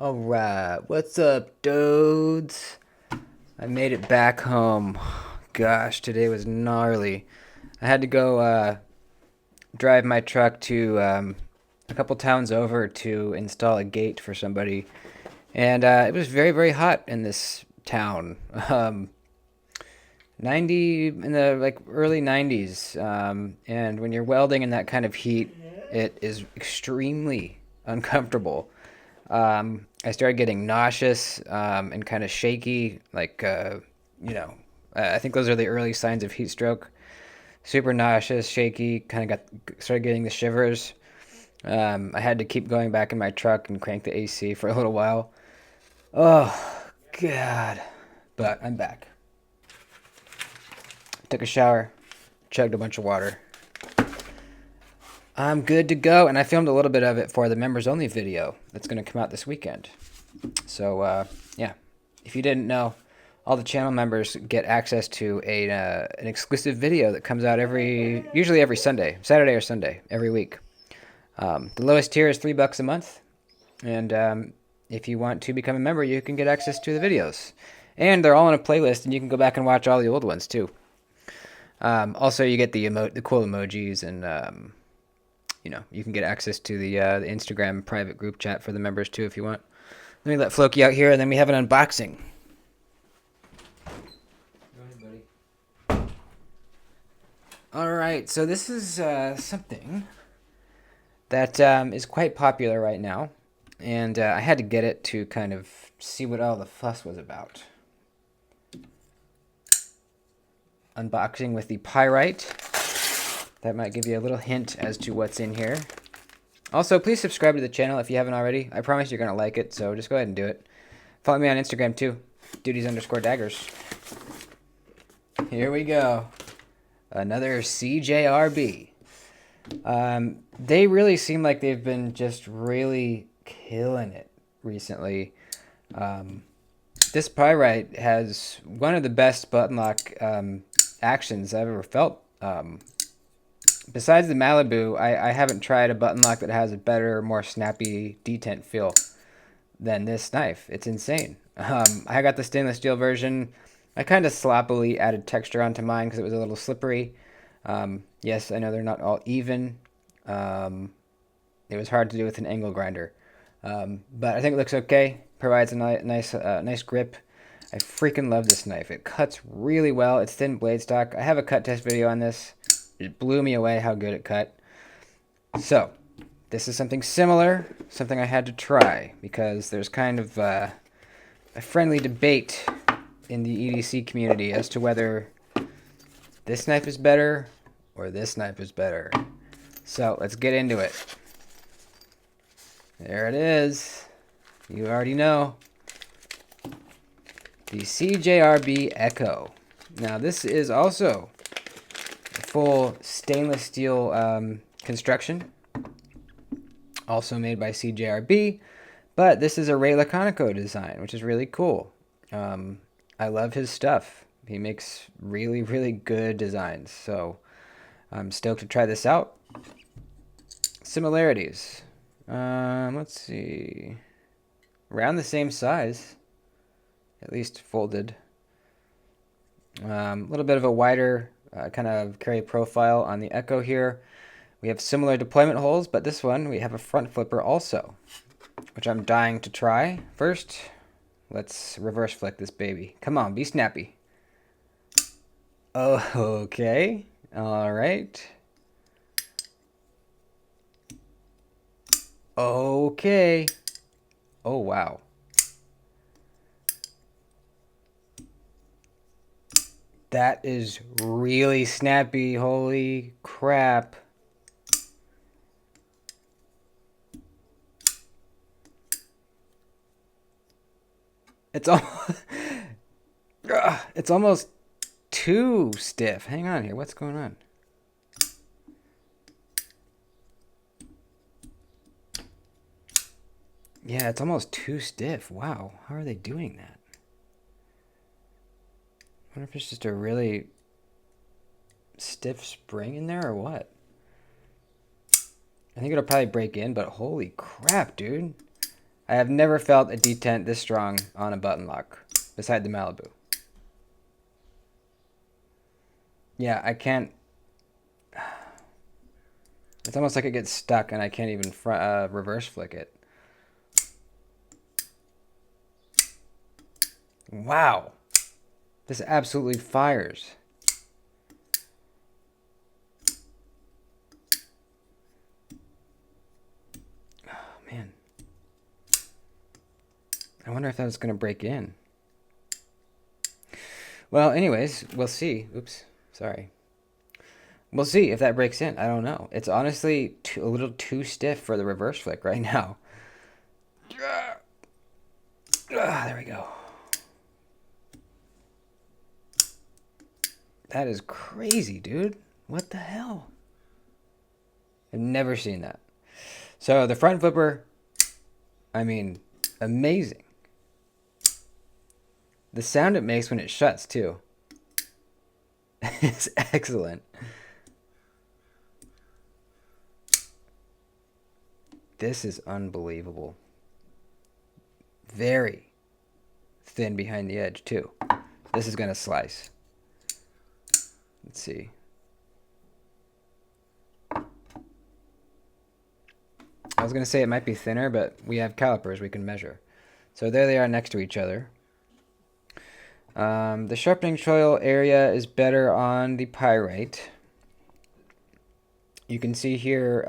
Alright, what's up, dudes? I made it back home. Gosh, today was gnarly. I had to go drive my truck to a couple towns over to install a gate for somebody. And it was very, very hot in this town. 90 in the early 90s. And when you're welding in that kind of heat, it is extremely uncomfortable. I started getting nauseous and kind of shaky. You know, I think those are the early signs of heat stroke. Super nauseous, shaky, kind of started getting the shivers. I had to keep going back in my truck and crank the AC for a little while. Oh, God. But I'm back. Took a shower, chugged a bunch of water. I'm good to go, and I filmed a little bit of it for the members only video that's going to come out this weekend. So, yeah, if you didn't know, all the channel members get access to an exclusive video that comes out usually every Sunday, Saturday or Sunday, every week. The lowest tier is $3 a month, and if you want to become a member, you can get access to the videos. And they're all in a playlist, and you can go back and watch all the old ones, too. Also, you get the cool emojis, and you can get access to the Instagram private group chat for the members too if you want. Let me let Floki out here, and then we have an unboxing. Go ahead, buddy. All right, so this is something that is quite popular right now, and I had to get it to kind of see what all the fuss was about. Unboxing with the Pyrite. That might give you a little hint as to what's in here. Also, please subscribe to the channel if you haven't already. I promise you're going to like it, so just go ahead and do it. Follow me on Instagram, too. Duties_daggers. Here we go. Another CJRB. They really seem like they've been just really killing it recently. This Pyrite has one of the best button lock actions I've ever felt. Besides the Malibu, I haven't tried a button lock that has a better, more snappy detent feel than this knife. It's insane. I got the stainless steel version. I kind of sloppily added texture onto mine because it was a little slippery. Yes, I know they're not all even. It was hard to do with an angle grinder. But I think it looks okay. Provides a nice grip. I freaking love this knife. It cuts really well. It's thin blade stock. I have a cut test video on this. It blew me away how good it cut. So, this is something similar, something I had to try, because there's kind of a friendly debate in the EDC community as to whether this knife is better or this knife is better. So, let's get into it. There it is. You already know. The CJRB Echo. Now, this is also full stainless steel construction, also made by CJRB, but this is a Ray Laconico design, which is really cool. I love his stuff. He makes really, really good designs, so I'm stoked to try this out. Similarities. Let's see. Around the same size, at least folded. A little bit of a wider kind of carry profile on the Echo here. We have similar deployment holes, but this one we have a front flipper also, which I'm dying to try. First, let's reverse flick this baby. Come on, be snappy. Oh, okay. All right. Okay. Oh, wow. That is really snappy. Holy crap. It's it's almost too stiff. Hang on here. What's going on? Yeah, it's almost too stiff. Wow. How are they doing that? I wonder if it's just a really stiff spring in there or what. I think it'll probably break in, but holy crap, dude. I have never felt a detent this strong on a button lock, beside the Malibu. Yeah, I can't... It's almost like it gets stuck and I can't even reverse flick it. Wow. This absolutely fires. Oh, man. I wonder if that was going to break in. Well, anyways, we'll see. Oops, sorry. We'll see if that breaks in. I don't know. It's honestly a little too stiff for the reverse flick right now. There we go. That is crazy, dude. What the hell? I've never seen that. So the front flipper, I mean, amazing. The sound it makes when it shuts, too. It's excellent. This is unbelievable. Very thin behind the edge, too. This is going to slice. Let's see. I was going to say it might be thinner, but we have calipers we can measure. So there they are next to each other. The sharpening choil area is better on the Pyrite. You can see here,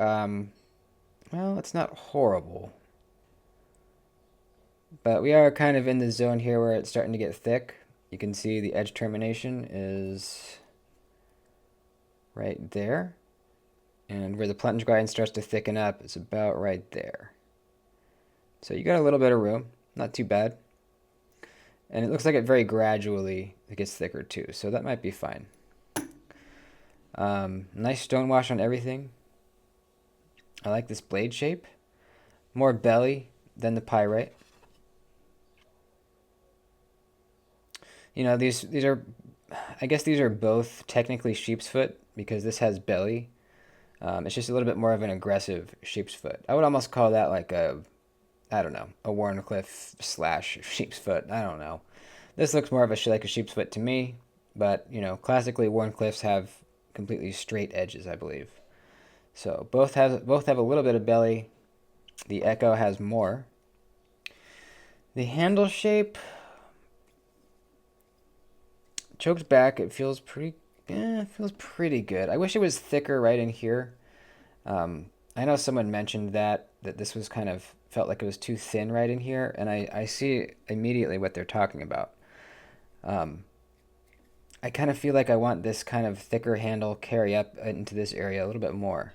well, it's not horrible. But we are kind of in the zone here where it's starting to get thick. You can see the edge termination is right there. And where the plunge guide starts to thicken up, it's about right there. So you got a little bit of room, not too bad. And it looks like it very gradually it gets thicker too, so that might be fine. Nice stonewash on everything. I like this blade shape. More belly than the Pyrite. You know, these are, I guess these are both technically sheep's foot because this has belly. It's just a little bit more of an aggressive sheep's foot. I would almost call that like a, I don't know, a Warncliffe slash sheep's foot. I don't know. This looks more of a like a sheep's foot to me, but you know, classically Warncliffes have completely straight edges, I believe. So both have a little bit of belly. The Echo has more. The handle shape choked back. It feels pretty. It feels pretty good. I wish it was thicker right in here. I know someone mentioned that this was kind of felt like it was too thin right in here, and I see immediately what they're talking about. I kind of feel like I want this kind of thicker handle carry up into this area a little bit more.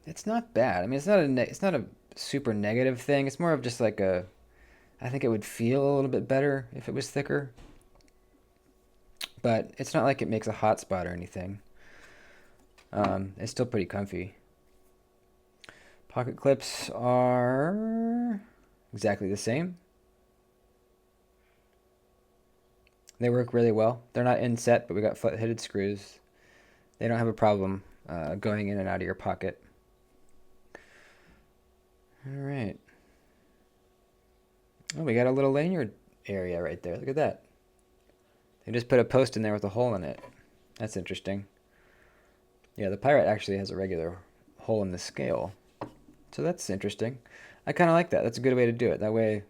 It's not bad. I mean, it's not a super negative thing. It's more of just like a. I think it would feel a little bit better if it was thicker, but it's not like it makes a hot spot or anything. It's still pretty comfy. Pocket clips are exactly the same. They work really well. They're not inset, but we got flat-headed screws. They don't have a problem going in and out of your pocket. All right. Oh, we got a little lanyard area right there. Look at that. They just put a post in there with a hole in it. That's interesting. Yeah, the Pyrite actually has a regular hole in the scale. So that's interesting. I kind of like that. That's a good way to do it. That way,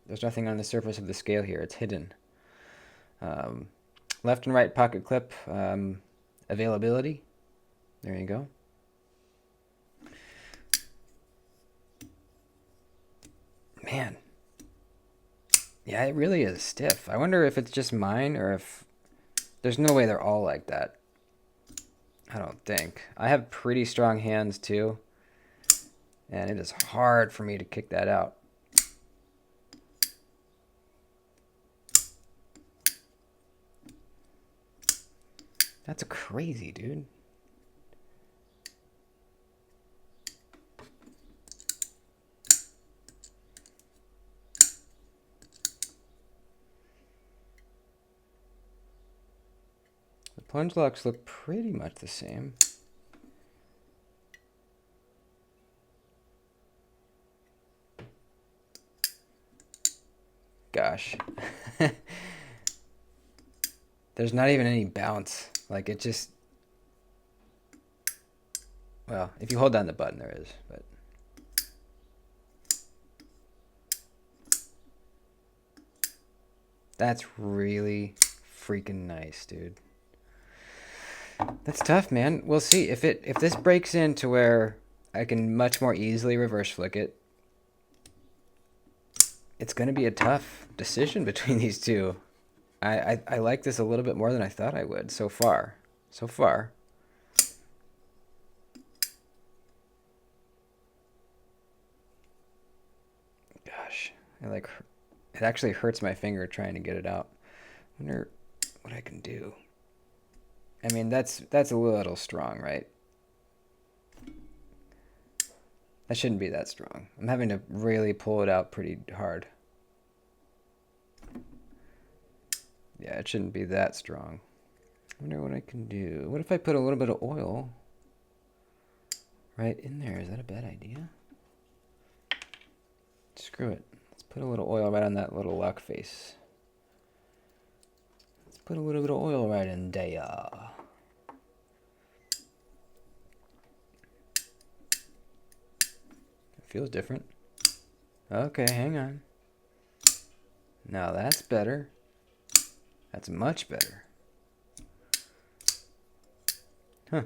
there's nothing on the surface of the scale here. It's hidden. Left and right pocket clip availability. There you go. Man. Yeah, it really is stiff. I wonder if it's just mine or if... There's no way they're all like that. I don't think. I have pretty strong hands too. And it is hard for me to kick that out. That's crazy, dude. Plunge locks look pretty much the same. Gosh. There's not even any bounce. Like, it just... Well, if you hold down the button, there is, but... That's really freaking nice, dude. That's tough, man. We'll see. If this breaks into where I can much more easily reverse flick it, it's going to be a tough decision between these two. I like this a little bit more than I thought I would so far. So far. Gosh, it actually hurts my finger trying to get it out. I wonder what I can do. I mean, that's a little strong, right? That shouldn't be that strong. I'm having to really pull it out pretty hard. Yeah, it shouldn't be that strong. I wonder what I can do. What if I put a little bit of oil right in there? Is that a bad idea? Screw it. Let's put a little oil right on that little lock face. Let's put a little bit of oil right in there. It feels different. Okay, hang on. Now that's better. That's much better. Huh.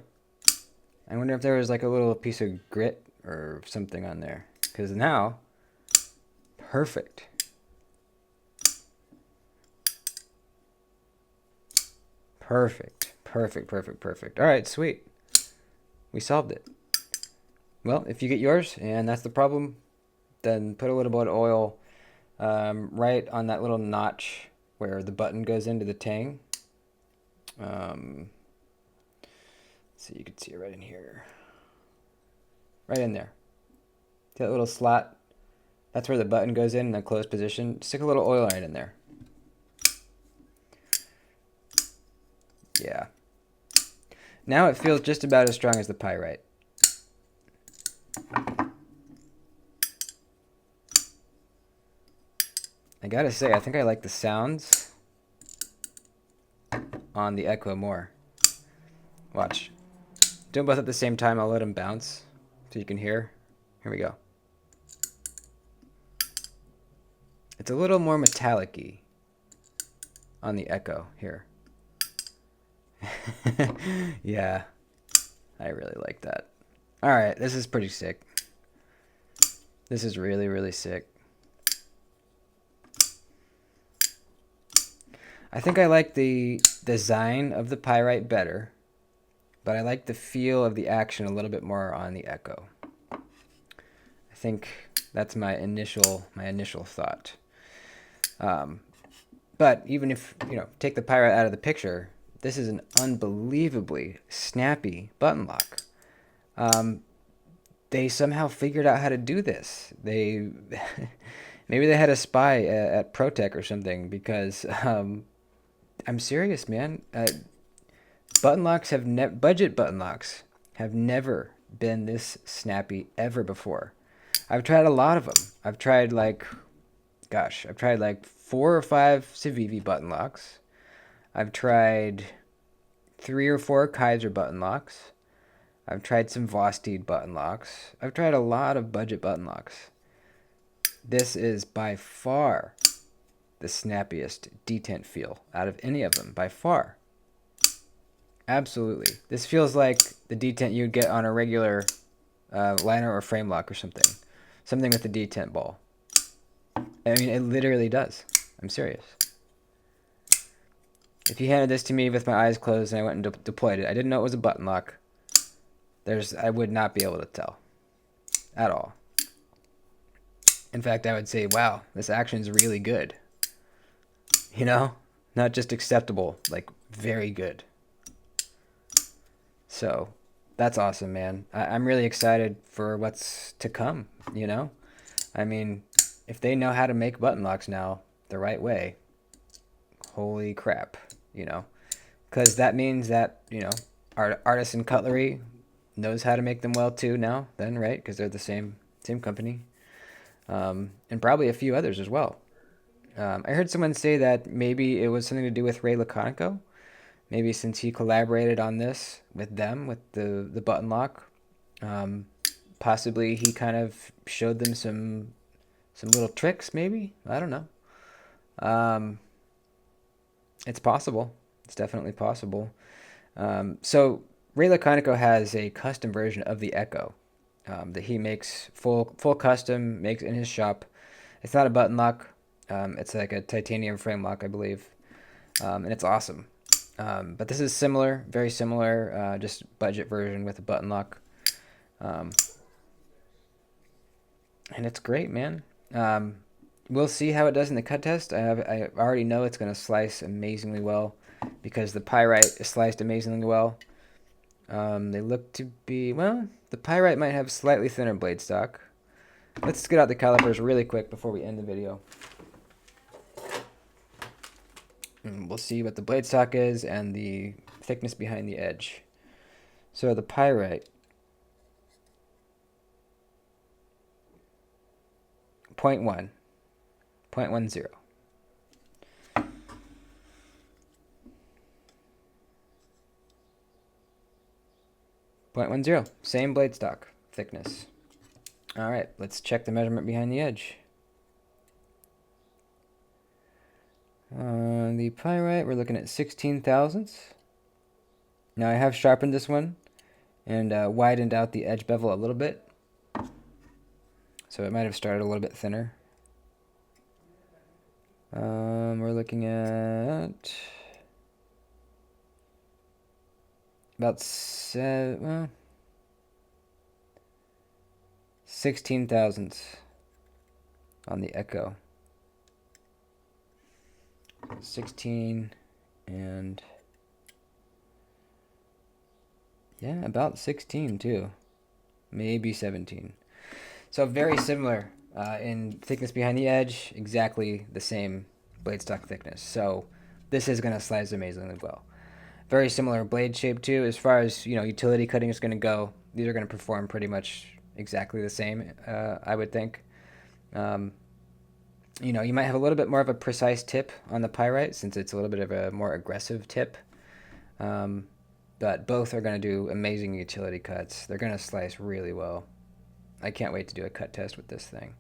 I wonder if there was like a little piece of grit or something on there. Because now, perfect. Perfect. Perfect, perfect, perfect. All right, sweet. We solved it. Well, if you get yours and that's the problem, then put a little bit of oil right on that little notch where the button goes into the tang. So you can see it right in here. Right in there. That little slot, that's where the button goes in the closed position. Stick a little oil right in there. Yeah. Now it feels just about as strong as the Pyrite. I gotta say, I think I like the sounds on the Echo more. Watch. Do them both at the same time. I'll let them bounce so you can hear. Here we go. It's a little more metallic-y on the Echo here. Yeah, I really like that. All right, this is pretty sick. This is really, really sick. I think I like the design of the Pyrite better, but I like the feel of the action a little bit more on the Echo. I think that's my initial thought. But even if, take the Pyrite out of the picture, this is an unbelievably snappy button lock. They somehow figured out how to do this. Maybe they had a spy at ProTech or something, because I'm serious, man. Button locks budget button locks have never been this snappy ever before. I've tried a lot of them. I've tried like 4 or 5 Civivi button locks. I've tried 3 or 4 Kaiser button locks. I've tried some Vosteed button locks. I've tried a lot of budget button locks. This is by far the snappiest detent feel out of any of them, by far. Absolutely. This feels like the detent you'd get on a regular liner or frame lock or something. Something with the detent ball. I mean, it literally does. I'm serious. If you handed this to me with my eyes closed and I went and deployed it, I didn't know it was a button lock. I would not be able to tell at all. In fact, I would say, wow, this action is really good. Not just acceptable, like very good. So that's awesome, man. I'm really excited for what's to come, I mean, if they know how to make button locks now the right way, holy crap, because that means that, you know, Artisan Cutlery knows how to make them well too now, then, right? Because they're the same company. And probably a few others as well. I heard someone say that maybe it was something to do with Ray Laconico. Maybe since he collaborated on this with them, with the button lock, um, possibly he kind of showed them some little tricks. Maybe, I don't know. Um, it's possible. It's definitely possible. So Ray Laconico has a custom version of the Echo that he makes full custom, makes in his shop. It's not a button lock. It's like a titanium frame lock, I believe, and it's awesome. But this is similar, very similar, just budget version with a button lock, um, and it's great, man. We'll see how it does in the cut test. I already know it's going to slice amazingly well because the Pyrite is sliced amazingly well. They look to be, well, the Pyrite might have slightly thinner blade stock. Let's get out the calipers really quick before we end the video. And we'll see what the blade stock is and the thickness behind the edge. So the Pyrite, 0.1, 0.10. 0.10, same blade stock thickness. All right, let's check the measurement behind the edge. On the Pyrite, we're looking at 16 thousandths. Now I have sharpened this one and widened out the edge bevel a little bit. So it might have started a little bit thinner. We're looking at about 16 thousandths on the Echo. 16 and yeah, about 16 too, maybe 17. So very similar in thickness behind the edge, exactly the same blade stock thickness. So this is going to slice amazingly well. Very similar blade shape too. As far as, you know, utility cutting is going to go, these are going to perform pretty much exactly the same, I would think. You know, you might have a little bit more of a precise tip on the Pyrite since it's a little bit of a more aggressive tip. But both are going to do amazing utility cuts. They're going to slice really well. I can't wait to do a cut test with this thing.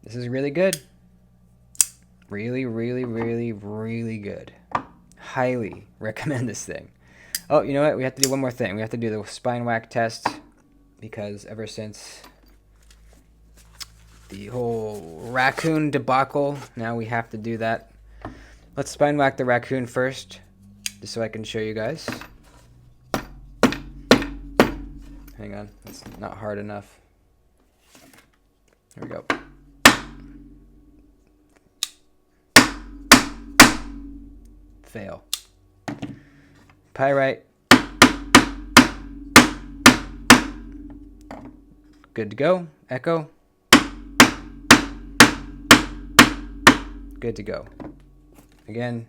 This is really good. Really, really, really, really good. Highly recommend this thing. Oh, you know what? We have to do one more thing. We have to do the spine whack test because ever since the whole raccoon debacle, now we have to do that. Let's spine whack the raccoon first, just so I can show you guys. Hang on, it's not hard enough. Here we go. Fail. Pyrite. Good to go. Echo. Good to go. Again,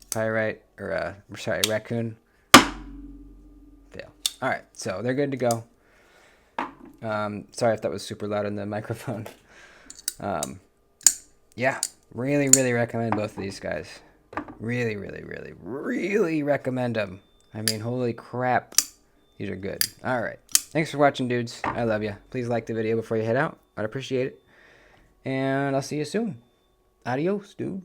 Pyrite, or sorry, raccoon. Fail. All right, so they're good to go. Sorry if that was super loud in the microphone. Yeah, really, really recommend both of these guys. Really, really, really, really recommend them. I mean, holy crap. These are good. All right. Thanks for watching, dudes. I love you. Please like the video before you head out. I'd appreciate it. And I'll see you soon. Adios, dude.